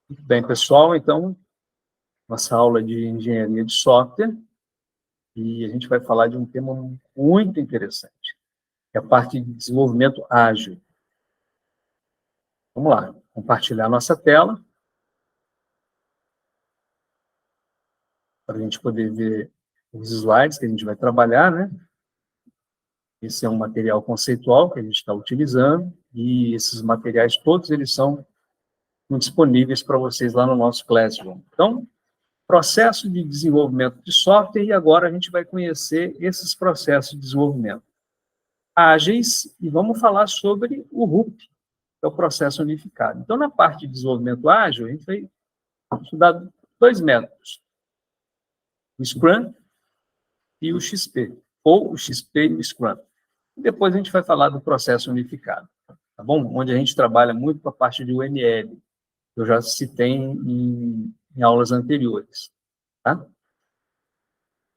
Muito bem, pessoal, então, nossa aula de engenharia de software, e a gente vai falar de um tema muito interessante, que é a parte de desenvolvimento ágil. Vamos lá, compartilhar nossa tela, para a gente poder ver os slides que a gente vai trabalhar, né? Esse é um material conceitual que a gente está utilizando, e esses materiais todos, eles são disponíveis para vocês lá no nosso Classroom. Então, processo de desenvolvimento de software, e agora a gente vai conhecer esses processos de desenvolvimento ágeis, e vamos falar sobre o RUP, que é o processo unificado. Então, na parte de desenvolvimento ágil, a gente vai estudar dois métodos, o Scrum e o XP, ou o XP e o Scrum. E depois a gente vai falar do processo unificado, tá bom? Onde a gente trabalha muito com a parte de UML, que eu já citei em aulas anteriores, tá?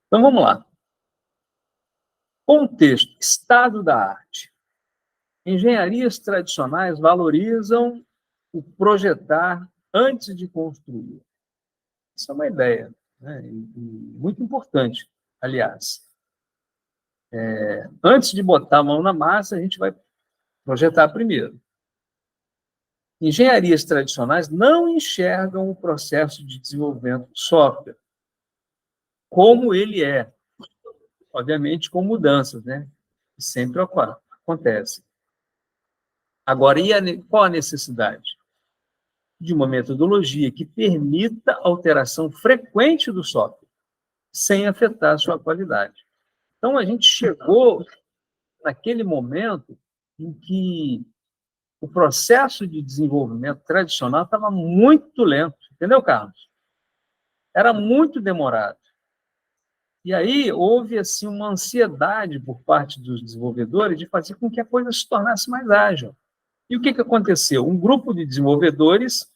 Então, vamos lá. Contexto, estado da arte. Engenharias tradicionais valorizam o projetar antes de construir. Isso é uma ideia, né? E muito importante, aliás. Antes de botar a mão na massa, a gente vai projetar primeiro. Engenharias tradicionais não enxergam o processo de desenvolvimento de software como ele é, obviamente com mudanças, né? Que sempre acontecem. Agora, qual a necessidade? De uma metodologia que permita alteração frequente do software, sem afetar a sua qualidade. Então, a gente chegou naquele momento em que o processo de desenvolvimento tradicional estava muito lento, entendeu, Carlos? Era muito demorado. E aí houve assim uma ansiedade por parte dos desenvolvedores de fazer com que a coisa se tornasse mais ágil. E o que aconteceu? Um grupo de desenvolvedores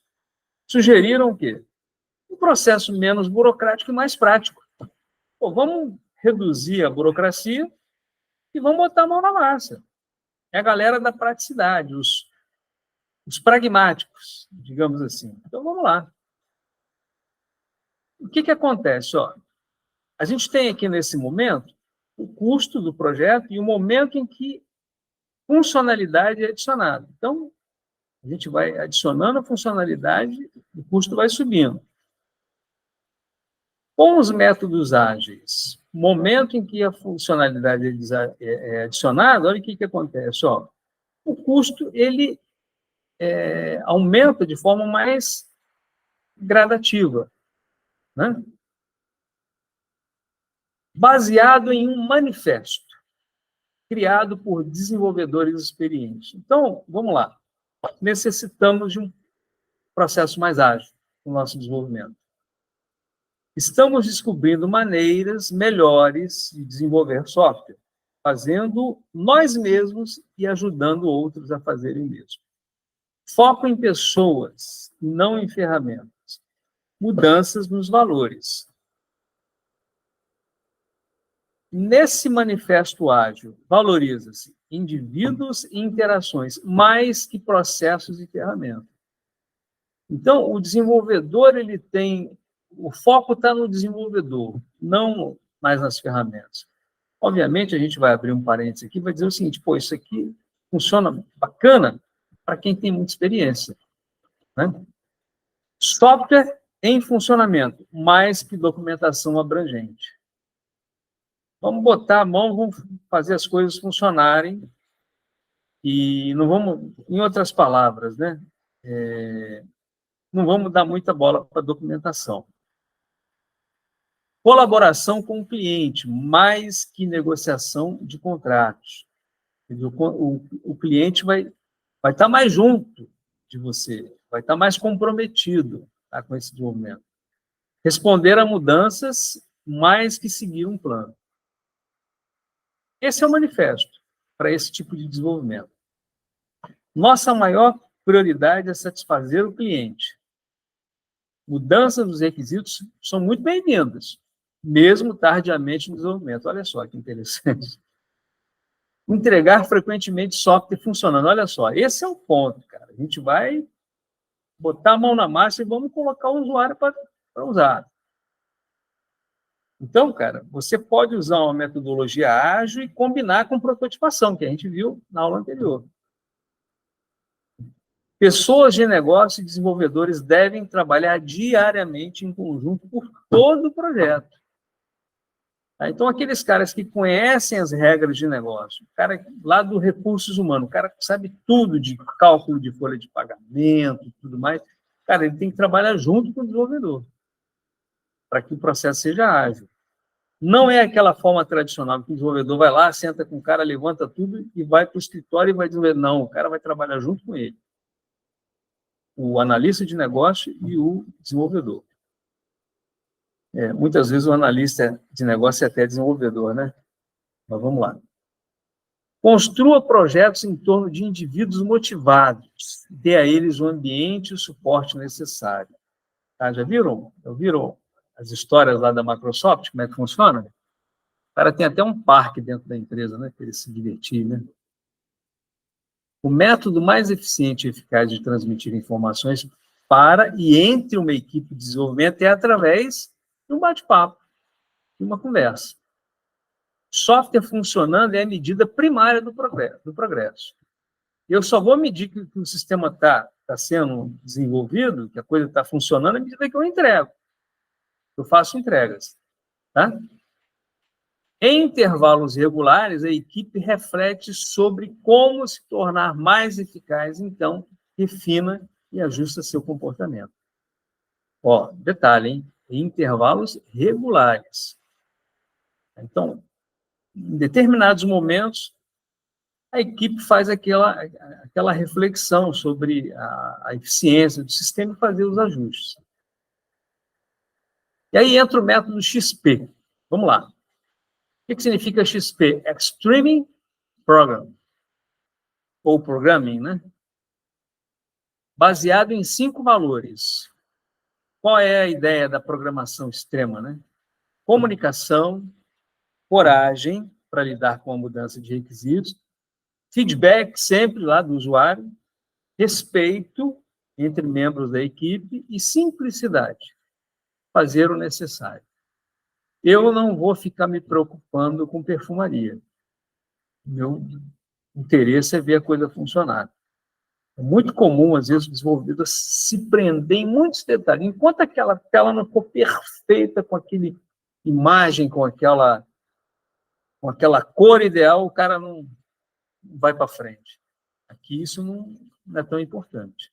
sugeriram o quê? Um processo menos burocrático e mais prático. Pô, vamos reduzir a burocracia e vamos botar a mão na massa. É a galera da praticidade, os pragmáticos, digamos assim. Então, vamos lá. O que acontece? Ó, a gente tem aqui, nesse momento, o custo do projeto e o momento em que funcionalidade é adicionada. Então, a gente vai adicionando a funcionalidade, o custo vai subindo. Com os métodos ágeis, momento em que a funcionalidade é adicionada, olha o que acontece. Ó, o custo ele aumenta de forma mais gradativa, né? Baseado em um manifesto criado por desenvolvedores experientes. Então, vamos lá. Necessitamos de um processo mais ágil no nosso desenvolvimento. Estamos descobrindo maneiras melhores de desenvolver software, fazendo nós mesmos e ajudando outros a fazerem o mesmo. Foco em pessoas, não em ferramentas. Mudanças nos valores. Nesse manifesto ágil, valoriza-se indivíduos e interações, mais que processos e ferramentas. Então, o desenvolvedor, ele tem... O foco está no desenvolvedor, não mais nas ferramentas. Obviamente, a gente vai abrir um parênteses aqui e vai dizer o seguinte, pô, isso aqui funciona bacana para quem tem muita experiência, né? Software em funcionamento, mais que documentação abrangente. Vamos botar a mão, vamos fazer as coisas funcionarem e não vamos, em outras palavras, né? Não vamos dar muita bola para a documentação. Colaboração com o cliente, mais que negociação de contratos. O cliente vai estar mais junto de você, vai estar mais comprometido, tá, com esse desenvolvimento. Responder a mudanças, mais que seguir um plano. Esse é o manifesto para esse tipo de desenvolvimento. Nossa maior prioridade é satisfazer o cliente. Mudanças dos requisitos são muito bem-vindas, mesmo tardiamente no desenvolvimento. Olha só que interessante. Entregar frequentemente software funcionando. Olha só, esse é o ponto, cara. A gente vai botar a mão na massa e vamos colocar o usuário para usar. Então, cara, você pode usar uma metodologia ágil e combinar com prototipação, que a gente viu na aula anterior. Pessoas de negócio e desenvolvedores devem trabalhar diariamente em conjunto por todo o projeto. Tá? Então, aqueles caras que conhecem as regras de negócio, o cara lá do recursos humanos, o cara que sabe tudo de cálculo de folha de pagamento e tudo mais, cara, ele tem que trabalhar junto com o desenvolvedor para que o processo seja ágil. Não é aquela forma tradicional que o desenvolvedor vai lá, senta com o cara, levanta tudo e vai para o escritório e vai desenvolver. Não, o cara vai trabalhar junto com ele. O analista de negócio e o desenvolvedor. Muitas vezes o analista de negócio é até desenvolvedor, né? Mas vamos lá. Construa projetos em torno de indivíduos motivados. Dê a eles o ambiente e o suporte necessário. Tá? Já viram? As histórias lá da Microsoft, como é que funciona? O cara tem até um parque dentro da empresa, né? Para ele se divertir, né? O método mais eficiente e eficaz de transmitir informações para e entre uma equipe de desenvolvimento é através de um bate-papo, de uma conversa. Software funcionando é a medida primária do progresso. Eu só vou medir que o sistema está sendo desenvolvido, que a coisa está funcionando, à medida que eu entrego. Eu faço entregas. Tá? Em intervalos regulares, a equipe reflete sobre como se tornar mais eficaz, então, refina e ajusta seu comportamento. Ó, detalhe, hein? Em intervalos regulares. Então, em determinados momentos, a equipe faz aquela reflexão sobre a eficiência do sistema e fazer os ajustes. E aí entra o método XP. Vamos lá. O que significa XP? Extreme Program, ou Programming, né? Baseado em 5 valores. Qual é a ideia da programação extrema, né? Comunicação, coragem para lidar com a mudança de requisitos, feedback sempre lá do usuário, respeito entre membros da equipe e simplicidade, fazer o necessário. Eu não vou ficar me preocupando com perfumaria. Meu interesse é ver a coisa funcionar. É muito comum, às vezes, o desenvolvedor se prender em muitos detalhes. Enquanto aquela tela não for perfeita, com aquela imagem, com aquela cor ideal, o cara não vai para frente. Aqui isso não é tão importante.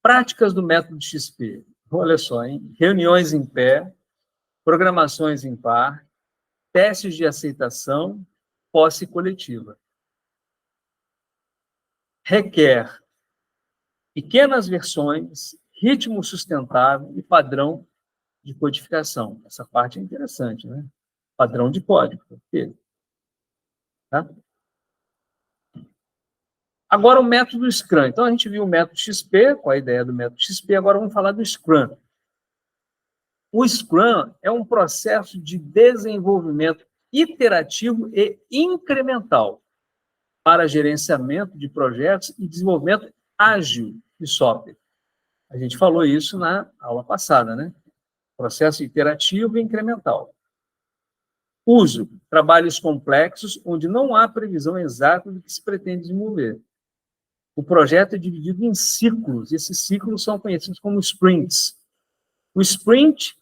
Práticas do método XP. Olha só, hein? Reuniões em pé, programações em par, testes de aceitação, posse coletiva. Requer pequenas versões, ritmo sustentável e padrão de codificação. Essa parte é interessante, né? Padrão de código. Tá? Agora, o método Scrum. Então, a gente viu o método XP, com a ideia do método XP, agora vamos falar do Scrum. O Scrum é um processo de desenvolvimento iterativo e incremental para gerenciamento de projetos e desenvolvimento ágil de software. A gente falou isso na aula passada, né? Processo iterativo e incremental. Uso: trabalhos complexos onde não há previsão exata do que se pretende desenvolver. O projeto é dividido em ciclos, e esses ciclos são conhecidos como sprints. O sprint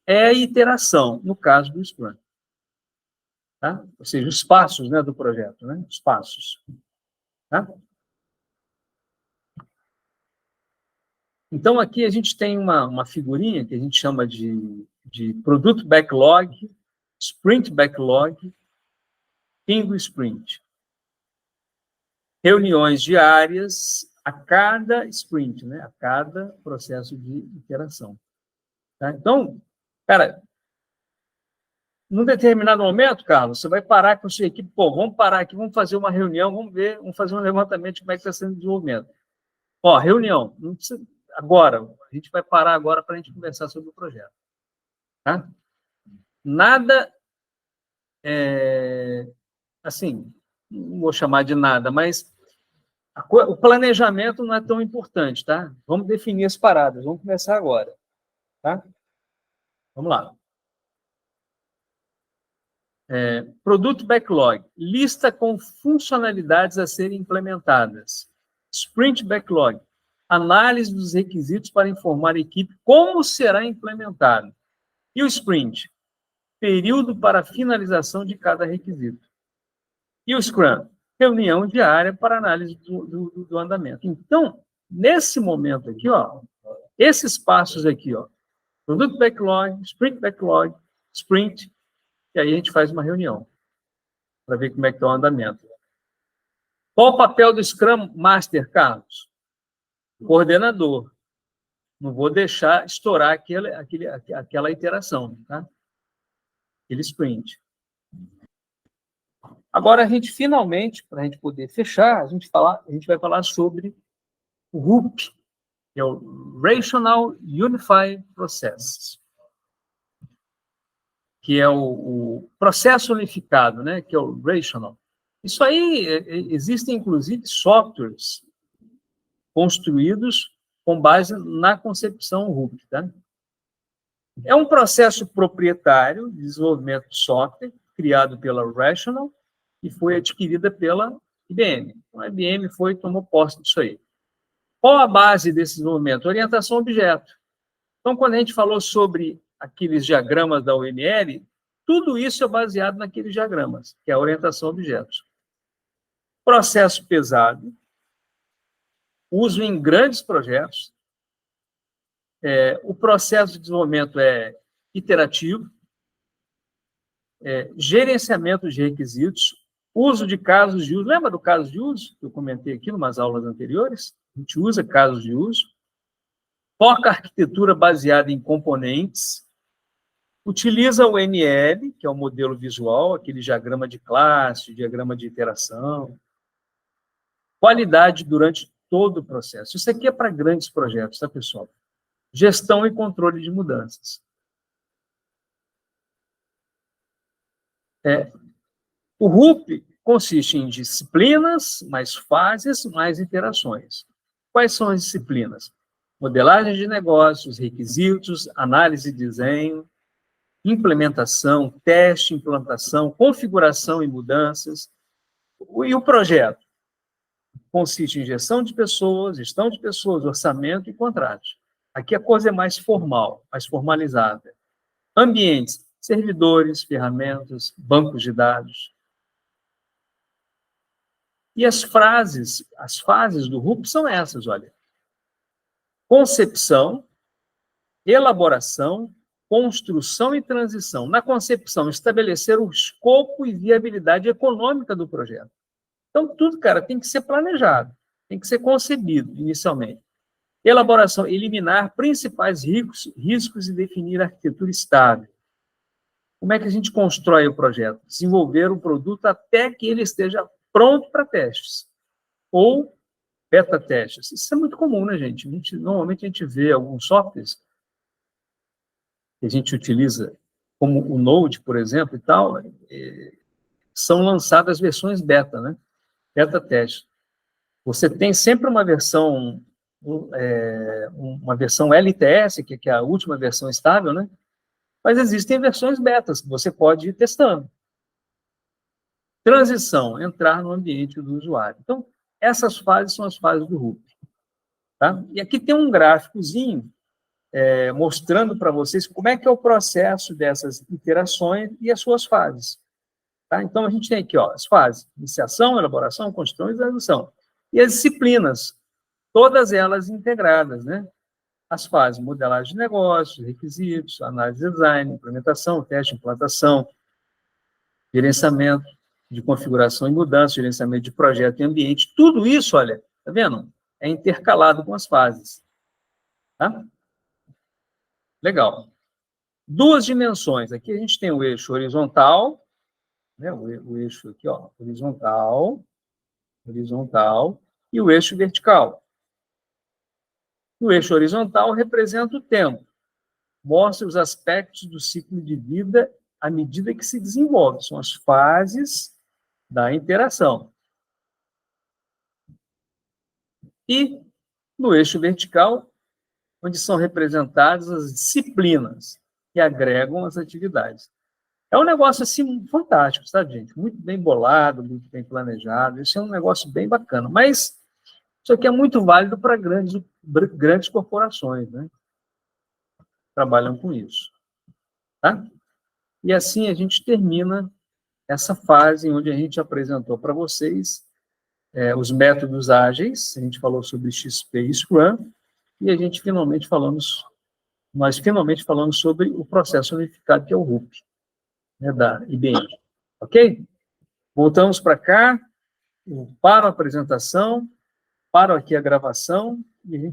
é a iteração, no caso do Scrum. Tá? Ou seja, os passos, né, do projeto, né? Os passos. Tá? Então, aqui a gente tem uma figurinha que a gente chama de produto backlog, sprint backlog, fim do sprint. Reuniões diárias a cada sprint, né? A cada processo de iteração. Tá? Então, cara, num determinado momento, Carlos, você vai parar com a sua equipe, vamos parar aqui, vamos fazer uma reunião, vamos fazer um levantamento de como é que está sendo o desenvolvimento. Reunião, não precisa, agora, a gente vai parar agora para a gente conversar sobre o projeto. Tá? Nada, assim, não vou chamar de nada, mas O planejamento não é tão importante, tá? Vamos definir as paradas, vamos começar agora, tá? Vamos lá. Produto backlog, lista com funcionalidades a serem implementadas. Sprint backlog, análise dos requisitos para informar a equipe como será implementado. E o sprint, período para finalização de cada requisito. E o Scrum, reunião diária para análise do andamento. Então, nesse momento aqui, ó, esses passos aqui, ó, produto backlog, sprint, e aí a gente faz uma reunião para ver como é que está o andamento. Qual o papel do Scrum Master, Carlos? Coordenador. Não vou deixar estourar aquela iteração, tá? Aquele sprint. Agora, a gente finalmente, para a gente poder fechar, a gente vai falar sobre o RUP, que é o Rational Unified Process, que é o processo unificado, né? Que é o Rational. Isso aí, existem, inclusive, softwares construídos com base na concepção RUP, tá? É um processo proprietário de desenvolvimento de software, criado pela Rational, e foi adquirida pela IBM. Então, a IBM tomou posse disso aí. Qual a base desse desenvolvimento? Orientação a objeto. Então, quando a gente falou sobre aqueles diagramas da UML, tudo isso é baseado naqueles diagramas, que é a orientação a objetos. Processo pesado, uso em grandes projetos. O processo de desenvolvimento é iterativo, gerenciamento de requisitos, uso de casos de uso. Lembra do caso de uso que eu comentei aqui em umas aulas anteriores? A gente usa casos de uso. Foca a arquitetura baseada em componentes. Utiliza o ML, que é o modelo visual, aquele diagrama de classe, diagrama de interação. Qualidade durante todo o processo. Isso aqui é para grandes projetos, tá, pessoal? Gestão e controle de mudanças. O RUP consiste em disciplinas, mais fases, mais interações. Quais são as disciplinas? Modelagem de negócios, requisitos, análise e desenho, implementação, teste, implantação, configuração e mudanças. E o projeto? Consiste em gestão de pessoas, orçamento e contratos. Aqui a coisa é mais formal, mais formalizada. Ambientes, servidores, ferramentas, bancos de dados. E as fases do RUP são essas, olha. Concepção, elaboração, construção e transição. Na concepção, estabelecer o escopo e viabilidade econômica do projeto. Então, tudo, cara, tem que ser planejado, tem que ser concebido inicialmente. Elaboração, eliminar principais riscos e definir arquitetura estável. Como é que a gente constrói o projeto? Desenvolver o produto até que ele esteja pronto para testes. Ou beta-testes. Isso é muito comum, né, gente? Normalmente a gente vê alguns softwares que a gente utiliza, como o Node, por exemplo, e tal, são lançadas versões beta, né? Beta-teste. Você tem sempre uma versão LTS, que é a última versão estável, né? Mas existem versões betas que você pode ir testando. Transição, entrar no ambiente do usuário. Então, essas fases são as fases do RUP. Tá? E aqui tem um gráficozinho mostrando para vocês como é que é o processo dessas iterações e as suas fases. Tá? Então, a gente tem aqui as fases: iniciação, elaboração, construção e transição. E as disciplinas, todas elas integradas, né? As fases: modelagem de negócios, requisitos, análise de design, implementação, teste, implantação, gerenciamento de configuração e mudança, gerenciamento de projeto e ambiente. Tudo isso, olha, tá vendo? É intercalado com as fases. Tá? Legal. Duas dimensões. Aqui a gente tem o eixo horizontal, né? O eixo aqui, ó, horizontal, e o eixo vertical. O eixo horizontal representa o tempo. Mostra os aspectos do ciclo de vida à medida que se desenvolve. São as fases da interação. E no eixo vertical, onde são representadas as disciplinas que agregam as atividades. É um negócio, assim, fantástico, sabe, gente? Muito bem bolado, muito bem planejado. Isso é um negócio bem bacana. Mas isso aqui é muito válido para grandes corporações, né? Trabalham com isso. Tá? E assim a gente termina essa fase onde a gente apresentou para vocês os métodos ágeis, a gente falou sobre XP e Scrum, e nós finalmente falamos sobre o processo unificado, que é o RUP, né, da IBM. Ok? Voltamos para cá, para a apresentação, para aqui a gravação, e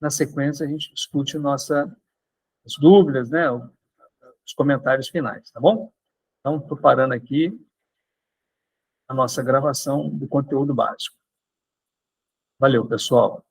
na sequência, a gente discute as dúvidas, né, os comentários finais, tá bom? Então, estou parando aqui a nossa gravação do conteúdo básico. Valeu, pessoal.